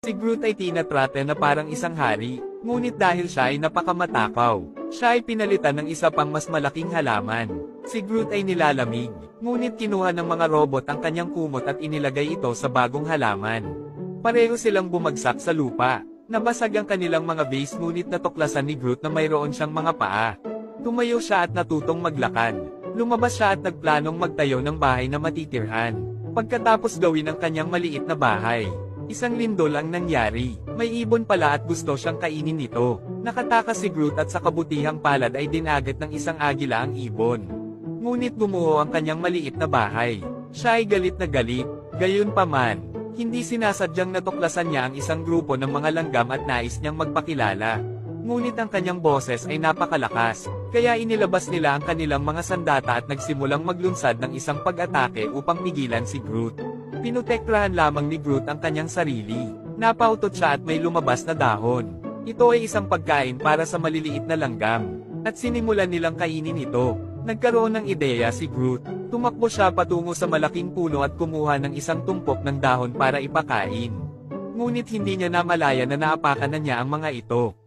Si Groot ay tinatrate na parang isang hari, ngunit dahil siya ay napakamatakaw, siya ay pinalitan ng isa pang mas malaking halaman. Si Groot ay nilalamig, ngunit kinuha ng mga robot ang kanyang kumot at inilagay ito sa bagong halaman. Pareho silang bumagsak sa lupa. Nabasag ang kanilang mga base ngunit natuklasan ni Groot na mayroon siyang mga paa. Tumayo siya at natutong maglakad. Lumabas siya at nagplanong magtayo ng bahay na matitirhan. Pagkatapos gawin ang kanyang maliit na bahay, isang lindol ang nangyari. May ibon pala at gusto siyang kainin nito. Nakatakas si Groot at sa kabutihang palad ay dinagat ng isang agila ang ibon. Ngunit gumuho ang kanyang maliit na bahay. Siya ay galit na galit. Gayunpaman, hindi sinasadyang natuklasan niya ang isang grupo ng mga langgam at nais niyang magpakilala. Ngunit ang kanyang boses ay napakalakas, kaya inilabas nila ang kanilang mga sandata at nagsimulang maglunsad ng isang pag-atake upang pigilan si Groot. Pinutektrahan lamang ni Groot ang kanyang sarili. Napautot siya at may lumabas na dahon. Ito ay isang pagkain para sa maliliit na langgam, at sinimulan nilang kainin ito. Nagkaroon ng ideya si Groot. Tumakbo siya patungo sa malaking puno at kumuha ng isang tumpok ng dahon para ipakain. Ngunit hindi niya namalaya na naapakan na niya ang mga ito.